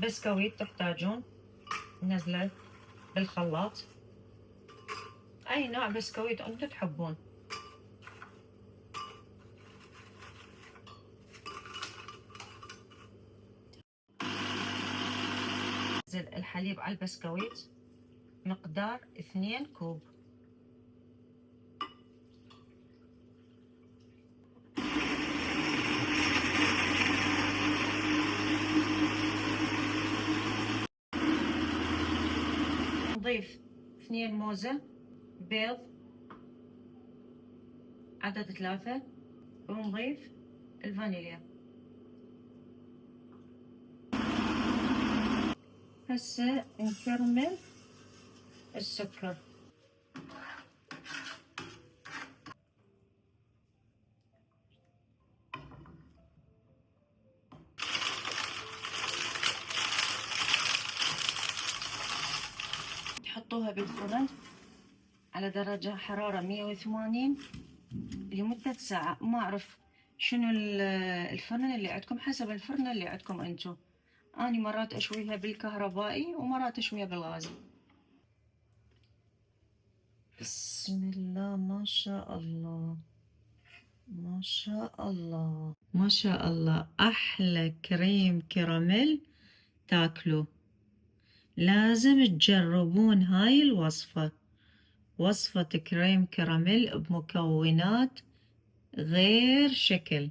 بسكويت تحتاجون نزله بالخلاط، أي نوع بسكويت أنتم تحبون. نزل الحليب على البسكويت مقدار 2 كوب. نضيف 2 موزة، بيض عدد 3، ونضيف الفانيليا. هسه نكرمل السكر. تحطوها بالفرن على درجة حرارة 180 لمدة ساعة. ما أعرف شنو الفرن اللي عندكم، حسب الفرن اللي عندكم انتو. أنا مرات أشويها بالكهربائي ومرات أشويها بالغاز. بسم الله، ما شاء الله ما شاء الله ما شاء الله، أحلى كريم كراميل تاكلوا. لازم تجربون هاي الوصفة، وصفة كريم كراميل بمكونات غير شكل.